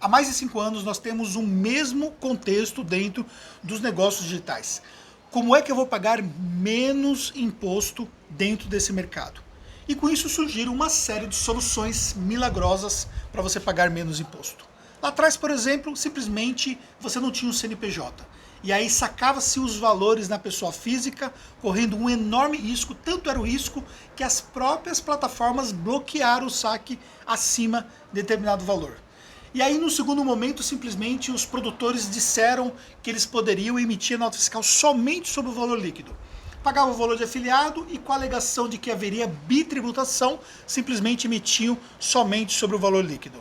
há mais de 5 anos nós temos o mesmo contexto dentro dos negócios digitais. Como é que eu vou pagar menos imposto dentro desse mercado? E com isso surgiram uma série de soluções milagrosas para você pagar menos imposto. Lá atrás, por exemplo, simplesmente você não tinha um CNPJ. E aí sacava-se os valores na pessoa física, correndo um enorme risco, tanto era o risco que as próprias plataformas bloquearam o saque acima de determinado valor. E aí, no segundo momento, simplesmente os produtores disseram que eles poderiam emitir a nota fiscal somente sobre o valor líquido. Pagavam o valor de afiliado e, com a alegação de que haveria bitributação, simplesmente emitiam somente sobre o valor líquido.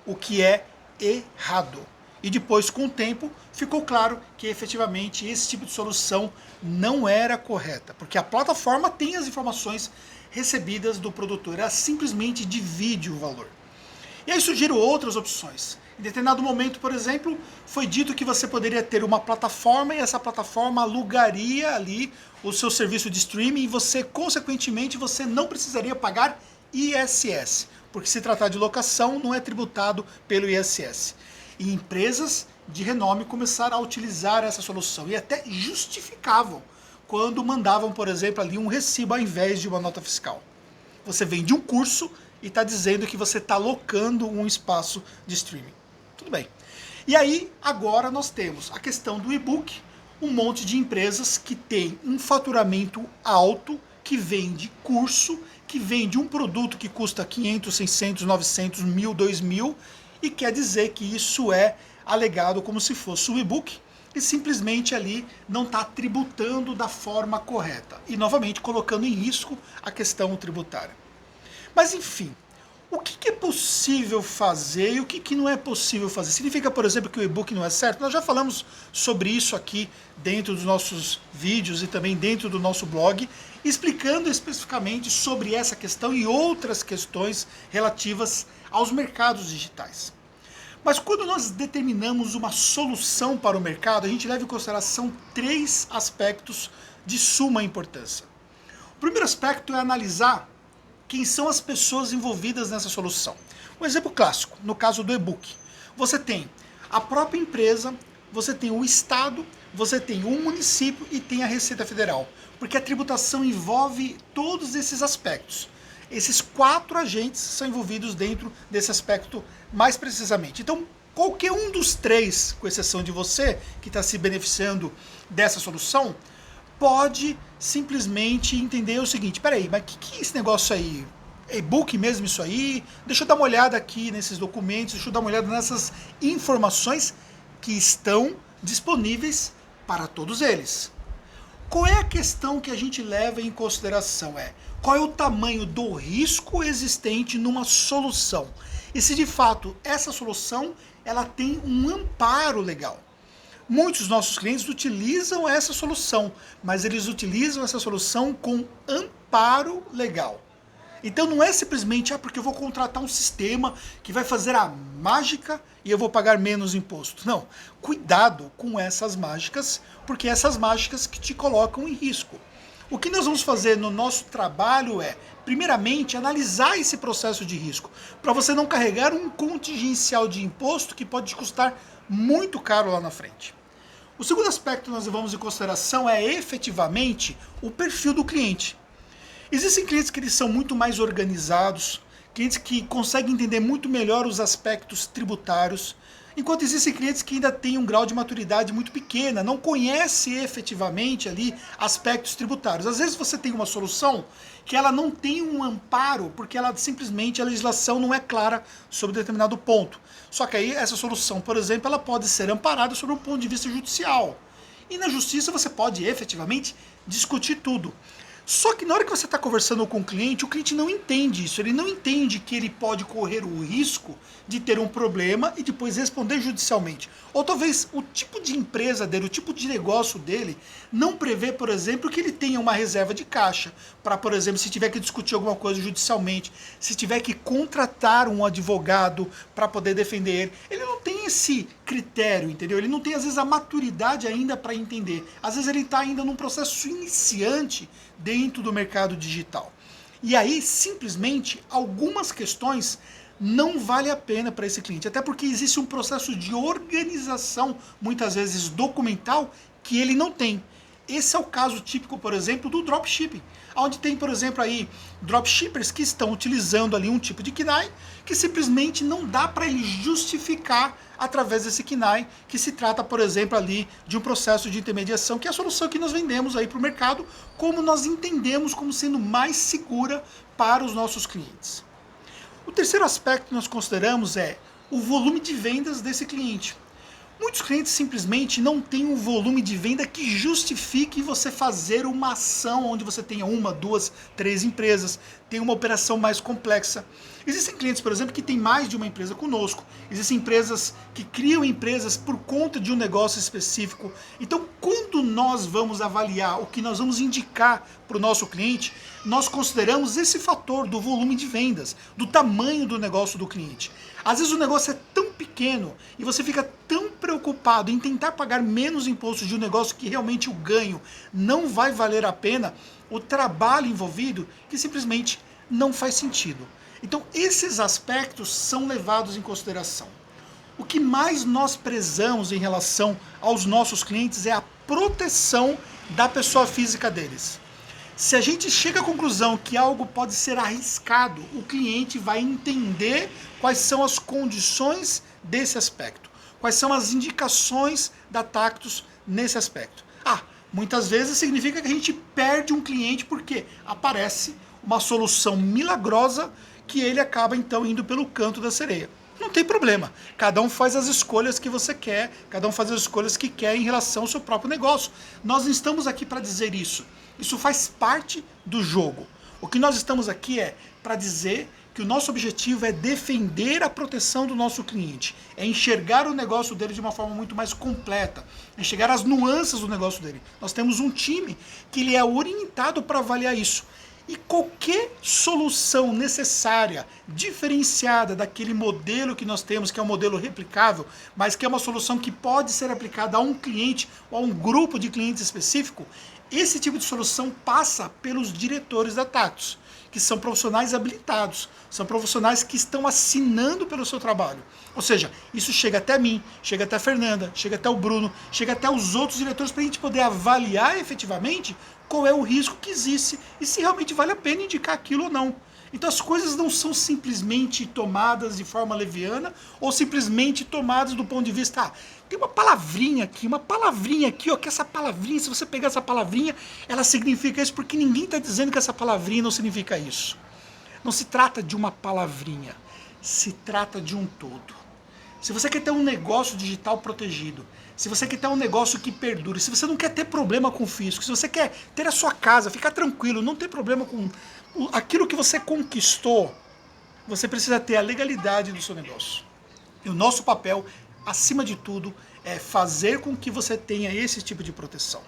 O que é errado. E depois, com o tempo, ficou claro que efetivamente esse tipo de solução não era correta, porque a plataforma tem as informações recebidas do produtor, ela simplesmente divide o valor. E aí surgiram outras opções. Em determinado momento, por exemplo, foi dito que você poderia ter uma plataforma e essa plataforma alugaria ali o seu serviço de streaming e você, consequentemente, você não precisaria pagar ISS, porque se tratar de locação não é tributado pelo ISS. E empresas de renome começaram a utilizar essa solução e até justificavam quando mandavam, por exemplo, ali um recibo ao invés de uma nota fiscal. Você vende um curso e está dizendo que você está locando um espaço de streaming. Tudo bem. E aí, agora nós temos a questão do e-book, um monte de empresas que tem um faturamento alto, que vende curso, que vende um produto que custa 500, 600, 900, 1.000, 2.000, e quer dizer que isso é alegado como se fosse um e-book, e simplesmente ali não está tributando da forma correta. E novamente colocando em risco a questão tributária. Mas enfim, o que é possível fazer e o que não é possível fazer? Significa, por exemplo, que o e-book não é certo? Nós já falamos sobre isso aqui dentro dos nossos vídeos e também dentro do nosso blog, explicando especificamente sobre essa questão e outras questões relativas aos mercados digitais. Mas quando nós determinamos uma solução para o mercado, a gente leva em consideração 3 aspectos de suma importância. O primeiro aspecto é analisar quem são as pessoas envolvidas nessa solução. Um exemplo clássico, no caso do e-book. Você tem a própria empresa, você tem o Estado, você tem o município e tem a Receita Federal. Porque a tributação envolve todos esses aspectos. Esses 4 agentes são envolvidos dentro desse aspecto mais precisamente. Então, qualquer um dos 3, com exceção de você, que está se beneficiando dessa solução, pode simplesmente entender o seguinte: peraí, mas o que é esse negócio aí? E-book mesmo isso aí? Deixa eu dar uma olhada aqui nesses documentos, deixa eu dar uma olhada nessas informações que estão disponíveis para todos eles. Qual é a questão que a gente leva em consideração? Qual é o tamanho do risco existente numa solução? E se de fato essa solução ela tem um amparo legal. Muitos dos nossos clientes utilizam essa solução, mas eles utilizam essa solução com amparo legal. Então não é simplesmente porque eu vou contratar um sistema que vai fazer a mágica e eu vou pagar menos imposto. Não, cuidado com essas mágicas, porque essas mágicas que te colocam em risco. O que nós vamos fazer no nosso trabalho é, primeiramente, analisar esse processo de risco, para você não carregar um contingencial de imposto que pode te custar muito caro lá na frente. O segundo aspecto que nós levamos em consideração é efetivamente o perfil do cliente. Existem clientes que eles são muito mais organizados, clientes que conseguem entender muito melhor os aspectos tributários, enquanto existem clientes que ainda têm um grau de maturidade muito pequena, não conhecem efetivamente ali aspectos tributários. Às vezes você tem uma solução que ela não tem um amparo, porque ela simplesmente a legislação não é clara sobre determinado ponto. Só que aí essa solução, por exemplo, ela pode ser amparada sobre um ponto de vista judicial. E na justiça você pode efetivamente discutir tudo. Só que na hora que você está conversando com o cliente não entende isso. Ele não entende que ele pode correr o risco de ter um problema e depois responder judicialmente. Ou talvez o tipo de empresa dele, o tipo de negócio dele, não prevê, por exemplo, que ele tenha uma reserva de caixa para, por exemplo, se tiver que discutir alguma coisa judicialmente, se tiver que contratar um advogado para poder defender ele. Ele não tem esse critério, entendeu? Ele não tem, às vezes, a maturidade ainda para entender. Às vezes ele está ainda num processo iniciante dentro do mercado digital. E aí, simplesmente, algumas questões não vale a pena para esse cliente. Até porque existe um processo de organização, muitas vezes documental, que ele não tem. Esse é o caso típico, por exemplo, do dropshipping, onde tem, por exemplo, aí dropshippers que estão utilizando ali um tipo de KNAI que simplesmente não dá para ele justificar através desse KNAI, que se trata, por exemplo, ali de um processo de intermediação, que é a solução que nós vendemos aí para o mercado, como nós entendemos como sendo mais segura para os nossos clientes. O terceiro aspecto que nós consideramos é o volume de vendas desse cliente. Muitos clientes simplesmente não têm um volume de venda que justifique você fazer uma ação onde você tenha uma, duas, três empresas, tem uma operação mais complexa. Existem clientes, por exemplo, que têm mais de uma empresa conosco. Existem empresas que criam empresas por conta de um negócio específico. Então, quando nós vamos avaliar o que nós vamos indicar para o nosso cliente, nós consideramos esse fator do volume de vendas, do tamanho do negócio do cliente. Às vezes o negócio é tão pequeno e você fica tão preocupado em tentar pagar menos imposto de um negócio que realmente o ganho não vai valer a pena, o trabalho envolvido, que simplesmente não faz sentido. Então esses aspectos são levados em consideração. O que mais nós prezamos em relação aos nossos clientes é a proteção da pessoa física deles. Se a gente chega à conclusão que algo pode ser arriscado, o cliente vai entender quais são as condições desse aspecto, quais são as indicações da Tactus nesse aspecto. Muitas vezes significa que a gente perde um cliente porque aparece uma solução milagrosa que ele acaba então indo pelo canto da sereia. Não tem problema, cada um faz as escolhas que você quer, cada um faz as escolhas que quer em relação ao seu próprio negócio. Nós não estamos aqui para dizer isso, isso faz parte do jogo. O que nós estamos aqui é para dizer que o nosso objetivo é defender a proteção do nosso cliente, é enxergar o negócio dele de uma forma muito mais completa, enxergar as nuances do negócio dele. Nós temos um time que ele é orientado para avaliar isso. E qualquer solução necessária, diferenciada daquele modelo que nós temos, que é um modelo replicável, mas que é uma solução que pode ser aplicada a um cliente ou a um grupo de clientes específico, esse tipo de solução passa pelos diretores da Tactus, que são profissionais habilitados, são profissionais que estão assinando pelo seu trabalho. Ou seja, isso chega até mim, chega até a Fernanda, chega até o Bruno, chega até os outros diretores para a gente poder avaliar efetivamente qual é o risco que existe e se realmente vale a pena indicar aquilo ou não. Então as coisas não são simplesmente tomadas de forma leviana ou simplesmente tomadas do ponto de vista, tem uma palavrinha aqui, ó, que essa palavrinha, se você pegar essa palavrinha, ela significa isso, porque ninguém está dizendo que essa palavrinha não significa isso. Não se trata de uma palavrinha, se trata de um todo. Se você quer ter um negócio digital protegido, se você quer ter um negócio que perdure, se você não quer ter problema com o fisco, se você quer ter a sua casa, ficar tranquilo, não ter problema com aquilo que você conquistou, você precisa ter a legalidade do seu negócio. E o nosso papel, acima de tudo, é fazer com que você tenha esse tipo de proteção.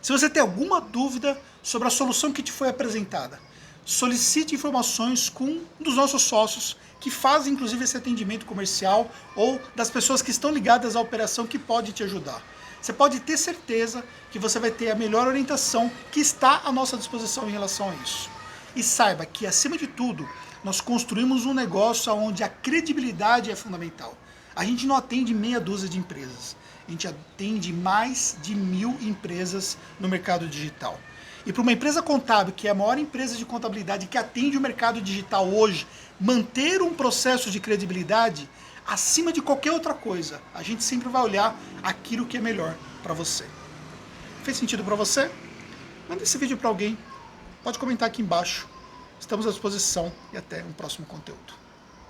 Se você tem alguma dúvida sobre a solução que te foi apresentada, solicite informações com um dos nossos sócios, que fazem inclusive esse atendimento comercial, ou das pessoas que estão ligadas à operação que pode te ajudar. Você pode ter certeza que você vai ter a melhor orientação que está à nossa disposição em relação a isso. E saiba que, acima de tudo, nós construímos um negócio onde a credibilidade é fundamental. A gente não atende meia dúzia de empresas, a gente atende mais de 1000 empresas no mercado digital. E para uma empresa contábil, que é a maior empresa de contabilidade que atende o mercado digital hoje, manter um processo de credibilidade, acima de qualquer outra coisa, a gente sempre vai olhar aquilo que é melhor para você. Fez sentido para você? Manda esse vídeo para alguém. Pode comentar aqui embaixo. Estamos à disposição e até um próximo conteúdo.